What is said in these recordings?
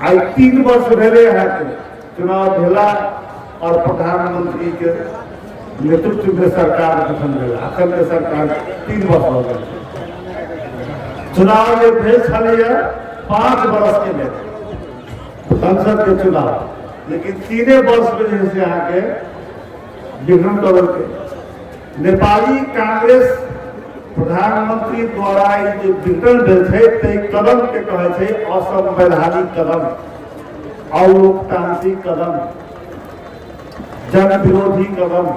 आई 3 वर्ष भेले यहाँ के चुनाव भेला और प्रधानमंत्री के नेतृत्व में सरकार गठन भेला। अखन के सरकार 3 वर्ष हो गए। चुनाव जे भेल छलैया 5 वर्ष के लिए संसद के चुनाव, लेकिन 3 वर्ष में जो है यहाँ के विघटन कर के नेपाली कांग्रेस प्रधानमंत्री द्वारा जो विघटन भेल है तई कदम के कहे छै असंवैधानिक कदम, अलोकतांत्रिक कदम, जन विरोधी कदम,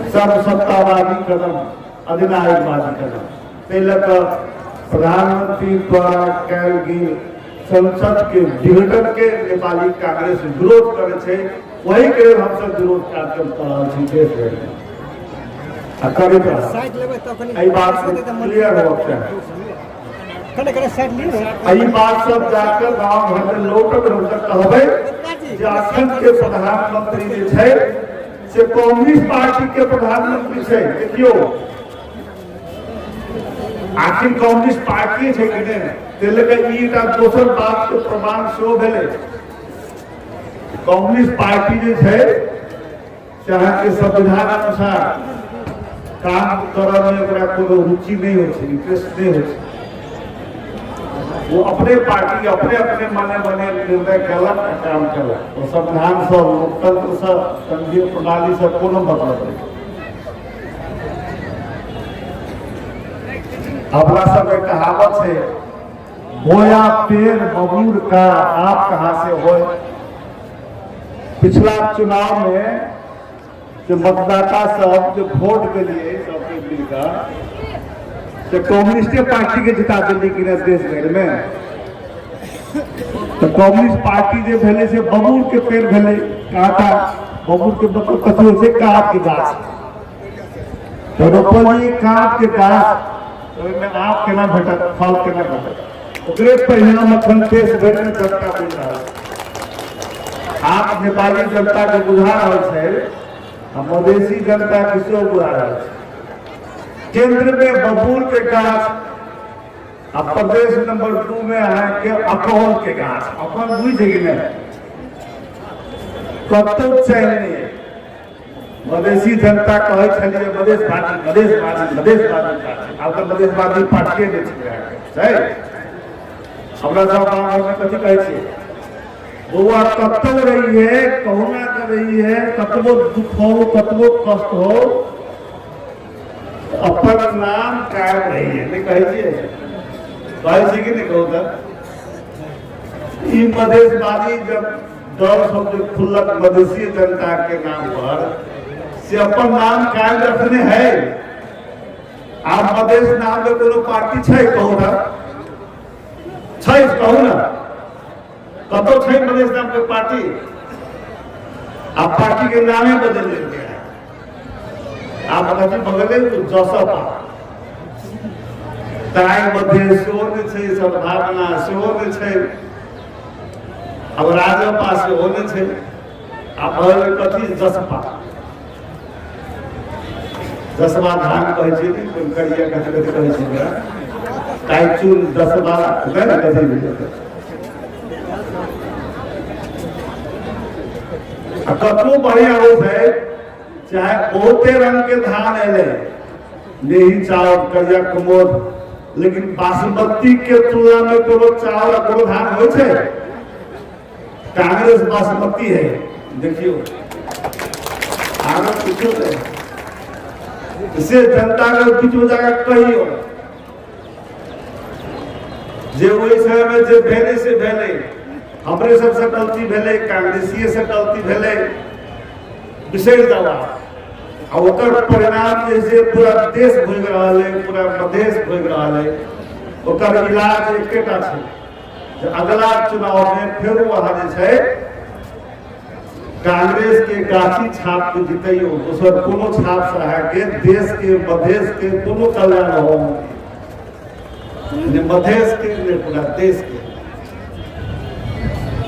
सर्वसत्तावादी कदम, अधिनायकवादी कदम। तैलक प्रधानमंत्री द्वारा कयल गेल संसद के विघटन के नेपाली कांग्रेस विरोध करे छै। वही के हम सब विरोध कार्यक्रम कर रहल छी देश भर में। बात क्लियर हो बात सब जाकर गाँव घर में लौटक कहबे अखन के प्रधानमंत्री जे छै से कांग्रेस पार्टी के प्रधानमंत्री छै। देखियो आखिर कांग्रेस पार्टी छै कि नहीं, दोसर बात के प्रमाण सेहो भेलै। कांग्रेस पार्टी जे छै से अहाँ के संविधान अनुसार काम करने में ओकरा कोनो रुचि नहीं हो, इंटरेस्ट नहीं हो। वो अपने पार्टी अपने अपने माने बने निर्णय कलक काम कलक। तो संविधान से लोकतंत्र से संघीय प्रणाली से कोनो मतलब नहीं। अपना सब एक कहावत है, बोया पेड़ बबूर का आप कहां से हो। पिछला चुनाव में जो मतदाता सब जो वोट के लिए सबके मिलकर तो कम्युनिस्ट पार्टी के जिता दिल्ली की देश भर में। तो कम्युनिस्ट पार्टी जो भेले से बबूर के पेड़ भेले, काटा बबूर के मतलब कथी हो से काट के गाछ। तो रोपल काट के गाछ में आप केना भेटत, फल केना भेटत, ओकरे परिणाम अखन देश भर में जनता बुझ रहा है। आप नेपाली जनता के बुझा रहा है, मधेसी जनता किसो बुझा रहा है। केंद्र में बबूल के गाछ, अब प्रदेश नंबर 2 में है के अकोल के गाछ। अपन बुझ गए कतो चैन नहीं। मधेसी जनता कहे छलिए मधेशवादी मधेशवादी मधेशवादी, अब तो मधेशवादी पार्टी नहीं छै। हमरा सब गांव में कथी कहे छी, बउआ कतो रही है, कहुना कर रही है, कतबो दुख हो कतबो कष्ट हो अपन नाम कायम रही है। नहीं कहे छी कि नहीं कहू तक ई मधेशवादी जब दल सब जो खुल्लक मधेसी जनता के नाम पर से अपन नाम कायम रखने है। आप मधेश नाम में कोनो पार्टी छै कहू ना, छै कहू ना, कतो छै मधेश नाम के पार्टी। आप पार्टी के नामे बदल देंगे। आप कथी बगले जसपा ताई मधेश सेहो नहीं छै, सद्भावना सेहो नहीं छै, अब राजपा सेहो नहीं छै। आप कथी जसपा जसपा धान कहे छी नहीं, करिया कथी कथी कहे छी काइचुल जसपा कथी कतो बढ़िया हो है। चाहे बहुते रंग के धान एले नहीं चावल करिया कमोद, लेकिन बासमती के तुलना में कोनो चावल कोनो धान हो छै। कांग्रेस बासमती है, देखियो आगे पूछो इसे जनता के बीच जाकर कहियो जे वही समय में जे भेले से भेले, हमरे सबसे गलती भेले, कांग्रेसीय से गलती भेले, विशेष दवा और ओकर परिणाम जैसे पूरा देश भोग रहा है, पूरा प्रदेश भोग रहा है। ओकर इलाज एकेटा छै, अगला चुनाव में फिर वहां जे छै कांग्रेस के गाछी छाप के जितैयो, दोसर कोनो छाप सहा के देश के मधेश के कोनो कल्याण हो, मधेश के पूरा देश के।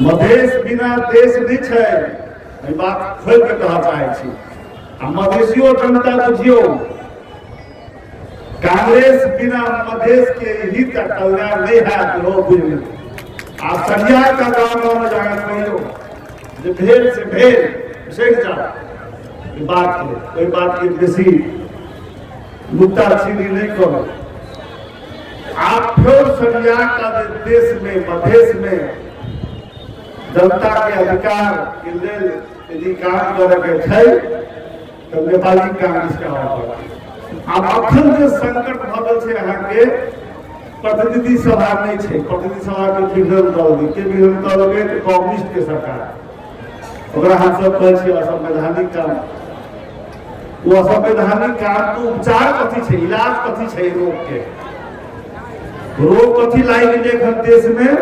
मधेश बिना देश नहीं है, बात खोल के कहा चाहे छी। मधेशियो जनता बुझियो, कांग्रेस बिना मधेश के हित कल्याण नहीं है। लोग आ सरिया का गाँव में जाकर कहियो जो भेड़ से भेड़ सेठ जाओ बात के कोई बात की बेसी मुद्दा सीधी नहीं करो। आप फिर सरिया का देश में मधेश में जनता के अधिकार के लिए यदि काम करे के तो नेपाली कांग्रेस का होगा। अब अखन जो संकट भगल से यहाँ के प्रतिनिधि सभा नहीं है, प्रतिनिधि सभा के विरोध दल के विरोध दल के कम्युनिस्ट के सरकार ओकरा हम सब कहै छी असंवैधानिक काम। वो असंवैधानिक काम तो उपचार कथी है, इलाज कथी है रोग के, रोग कथी लाइक लेखन देश में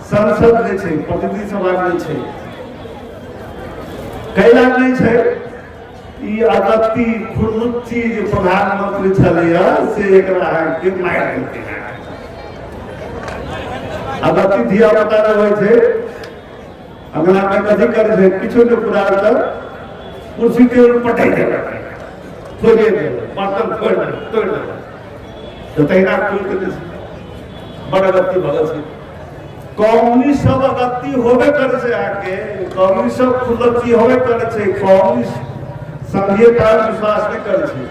संसद नहीं है, प्रतिनिधि सभा नहीं है, कैला नहीं है। ई अगत्ती खुर्मुच्ची जो प्रधानमंत्री छलिया से एकरा के मार देते हैं। अगत्ती धिया पुता न होय छे, अगला में कथी करे छे, किछो ने पूरा कर कुर्सी के ऊपर पटाई देला, छोड़े दे, बर्तन तोड़ दे तो तैना कोई के बड़ अगत्ती भगत छे। कम्युनिस्ट सब अगत्ती होबे करे छे, आके कम्युनिस्ट सब खुलच्ची होबे करे छे। कम्युनिस्ट संघीयता विश्वास नहीं करे छे।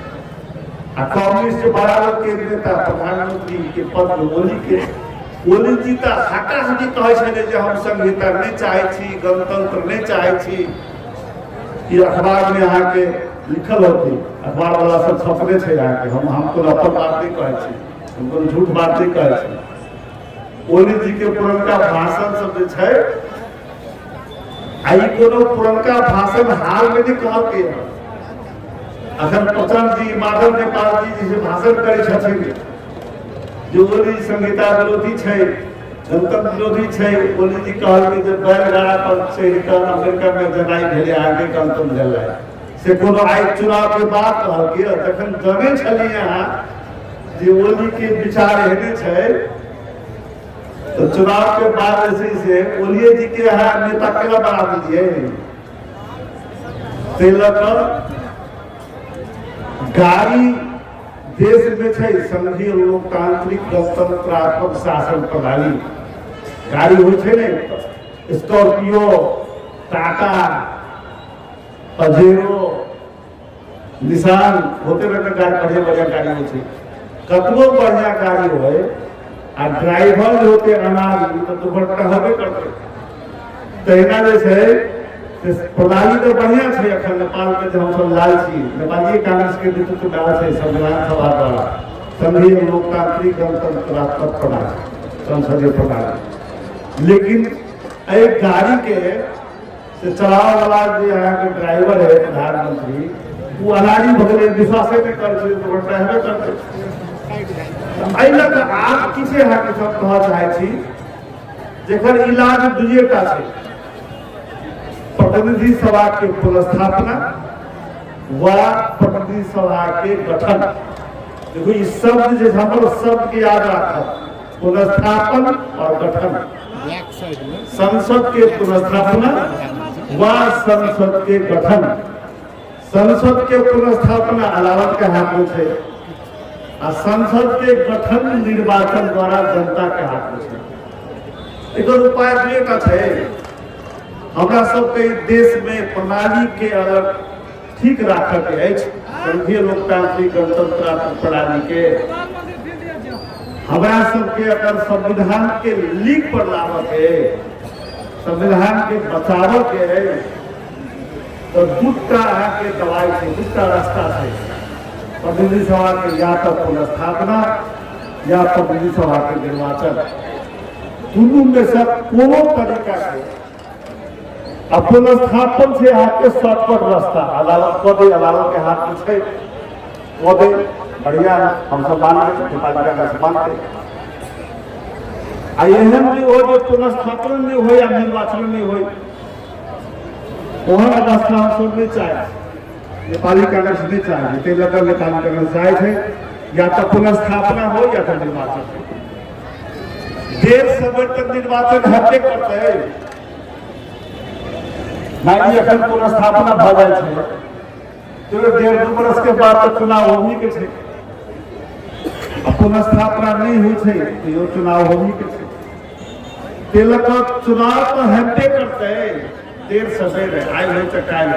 आ कम्युनिस्ट बराबर के नेता प्रधानमंत्री के पद में ओली जीता हाका हाकी कहे छे जे हम संघीयता नहीं चाहे छी, गणतंत्र नहीं चाहे छी। ये अखबार में यहाँ के लिखल होती, अखबार वाला सब छपने छे यहाँ के, हमको अपन बात नहीं कहे छी, हमको झूठ बात नहीं कहे छी। ओली जी के पुरनका भाषण सब जे छे, आई कोनो पुरनका भाषण हाल में नहीं कहल के अखन प्रचंड जी, माधव नेपाल जी जिसे भाषण करे छथिन, जो ओली संहिता विरोधी छे, गणतंत्र विरोधी छे, ओली जी कहल के जे बैलगाड़ा पर से रिटर्न अमेरिका में जनाई भेले आगे गणतंत्र भेलै से कोनो आइ चुनाव के बाद कहल के तखन जने छली यहाँ जे ओली के विचार हेने छे, तो चुनाव के बाद से ओलिए जी के यहाँ नेता केला बना दिए। तेलक गाड़ी देश में छे संघीय लोकतांत्रिक गणतंत्रात्मक शासन प्रणाली, गाड़ी हो छे ने स्कॉर्पियो, टाटा, पजेरो, निशान होते रहते गाड़ी, बढ़िया बढ़िया गाड़ी हो छे। कतबो बढ़िया गाड़ी होए आ ड्राइवर जो होते अनाज तो दुर्घटना होबे करते। तहिना जे छे प्रणाली तो बढ़िया छे। अखन नेपाल के जो हम सब लाल छी, नेपाली कांग्रेस के नेतृत्व में आवे छे संविधान सभा द्वारा संघीय लोकतांत्रिक गणतंत्रात्मक प्रणाली, संसदीय प्रणाली। लेकिन ए गाड़ी के से चलावे वाला जो यहाँ के ड्राइवर है प्रधानमंत्री, वो अनाड़ी भगले विश्वास नहीं कर छे, दुर्घटना हेबे करते। आई लग आप किसे यहाँ के सब कह चाहे छी जेकर इलाज दुजेटा छे, प्रतिनिधि सभा के पुनर्स्थापना व प्रतिनिधि सभा के गठन। देखो इस शब्द जो हमर शब्द के याद रखब, पुनर्स्थापन और गठन। संसद के पुनर्स्थापना व संसद के गठन। संसद के पुनर्स्थापना अदालत के हाथ में छे आ संसद के गठन निर्वाचन द्वारा जनता के हाथ में छे। एकर उपाय दुटा छे। हमरा सबके देश में प्रणाली के अगर ठीक राखे के अछि, संघीय लोकतांत्रिक गणतंत्रात्मक प्रणाली के, हमरा सबके अगर संविधान के लीक पर लावे के, संविधान के बचाव के, तो दूटा के दवाई से दूटा रास्ता है। प्रतिनिधि सभा के या तो पुनर्स्थापना या प्रतिनिधि सभा के निर्वाचन, दोनों में से कोनो तरीका से पुनर्स्थापन से आके शॉर्टकट रास्ता अदालत पदे, अदालत के हाथ में छे पदे बढ़िया हम सब मानते नेपाली मानते। आ एहन भी हो जो पुनर्स्थापन नहीं हो या निर्वाचन नहीं हो, वहाँ रास्ता हम सब नहीं चाहे, नेपाली कांग्रेस नहीं चाहे। ते लगा नेपाली कांग्रेस चाहे थे या तो पुनर्स्थापना हो या तो निर्वाचन। देर समय तक निर्वाचन हटे करते हैं, मानिए अखन पुनर्स्थापना भ जाए छे तो 1.5 वर्ष के बाद तो चुनाव होही के छे, पुनर्स्थापना नहीं हुई छे तो यो चुनाव होही के छे। तेलक चुनाव तो हेबे करते देर सवेरे आए हो तो काल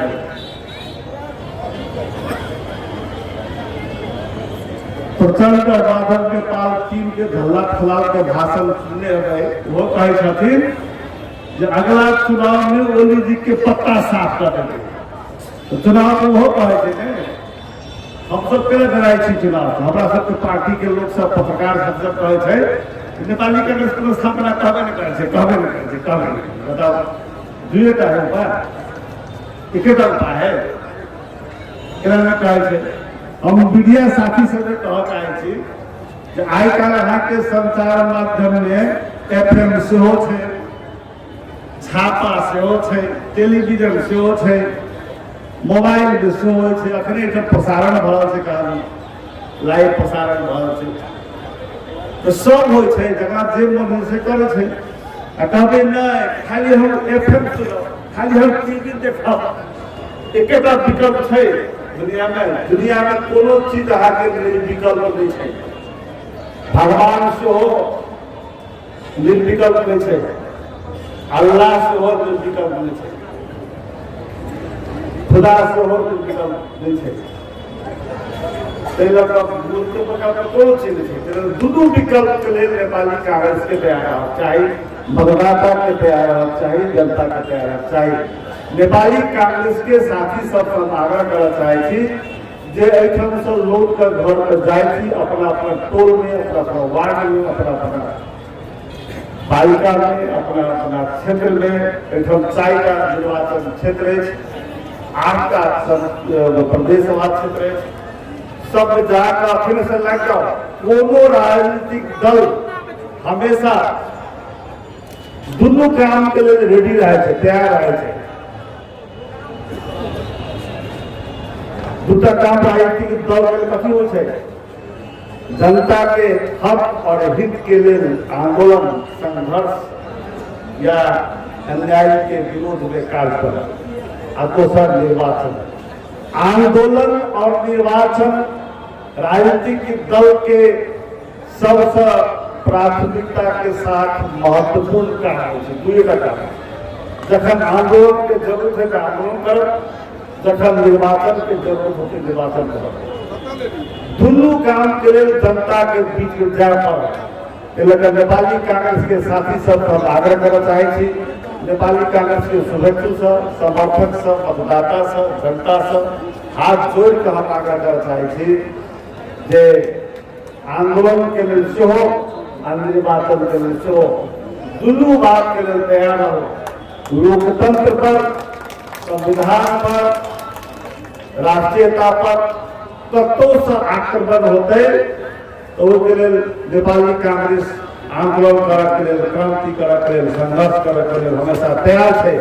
प्रचंड बादल के पाल टीम के धल्ला खिलाफ के भाषण सुनने गए वो कहे छथिन जे अगला चुनाव में ओली जी के पत्ता साफ कर देंगे। तो चुनाव में वो कहे थे ने हम सब केना डराई छी चुनाव हमरा सबके पार्टी के लोग सब पत्रकार सब कहे थे नेपाली कांग्रेस के स्थापना कहबे न करे कहबे बताओ दुएटा है उपाय एकेटा उपाय है केना न कहे थे। हम मीडिया साथी सब कह चाहे छी जे आइ काल अहाँ के संचार माध्यम में एफएम सेहो छै, छापा सेहो छै, टेलीविजन सेहो छै, मोबाइल में सेहो छै, अखने एकटा प्रसारण भ रहल छै कहानी लाइव प्रसारण भ रहल छै तो सब होइ छै जकरा जे मन होइ से करे छै आ कहबे नहीं खाली हम एफएम सुनब खाली हम टीवी देखब एकेटा विकल्प छै दुनिया में कोनो चीज आके निर्विकल्प नहीं है। भगवान से हो निर्विकल्प नहीं है, अल्लाह से हो निर्विकल्प नहीं है, खुदा से हो निर्विकल्प नहीं है। कोनो चीज नहीं दुनू विकल्प के लिए नेपाली कांग्रेस के तैयार चाहिए, मतदाता के तैयार चाहिए, जनता के तैयार चाहिए। नेपाली कांग्रेस के साथी सब आग्रह करना चाहे जे एठम से लोग के घर पर जाए अपना अपना टोल में अपना अपना वार्ड में अपना अपना पालिका में अपना अपना क्षेत्र में एठम 4 का निर्वाचन क्षेत्र है, 8 का प्रदेश सभा क्षेत्र है, सब जाकर फिर से लग जाओ। कोनो राजनीतिक दल हमेशा दोनों काम के लिए रेडी रहे तैयार रहे। दूसरा काम राजनीतिक दल के कथी हो छै जनता के हक और हित के लिए आंदोलन संघर्ष या अन्याय के विरोध में कार्य करना और दूसरा निर्वाचन। आंदोलन और निर्वाचन राजनीतिक दल के सबसे प्राथमिकता के साथ महत्वपूर्ण काम है। दुएटा काम जखन आंदोलन के जरूरत है तो आंदोलन कर, जखन निर्वाचन के जरूरत होती निर्वाचन कर। दुनू काम के लिए जनता के बीच में जाए पड़े। नेपाली कांग्रेस के साथी सब हम आग्रह करना चाहे नेपाली कांग्रेस के शुभेच्छु सब समर्थक सब मतदाता सब जनता सब हाथ जोड़ कर हम आग्रह करना चाहे जे आंदोलन के लिए सेहो निर्वाचन के लिए सेहो दुनू बात के लिए तैयार हो। लोकतंत्र पर, संविधान पर, राष्ट्रीयता पर कतों से आक्रमण होते तो उसके लिए नेपाली कांग्रेस आंदोलन करे के लिए, क्रांति करे के लिए, संघर्ष करे के लिए हमेशा तैयार है।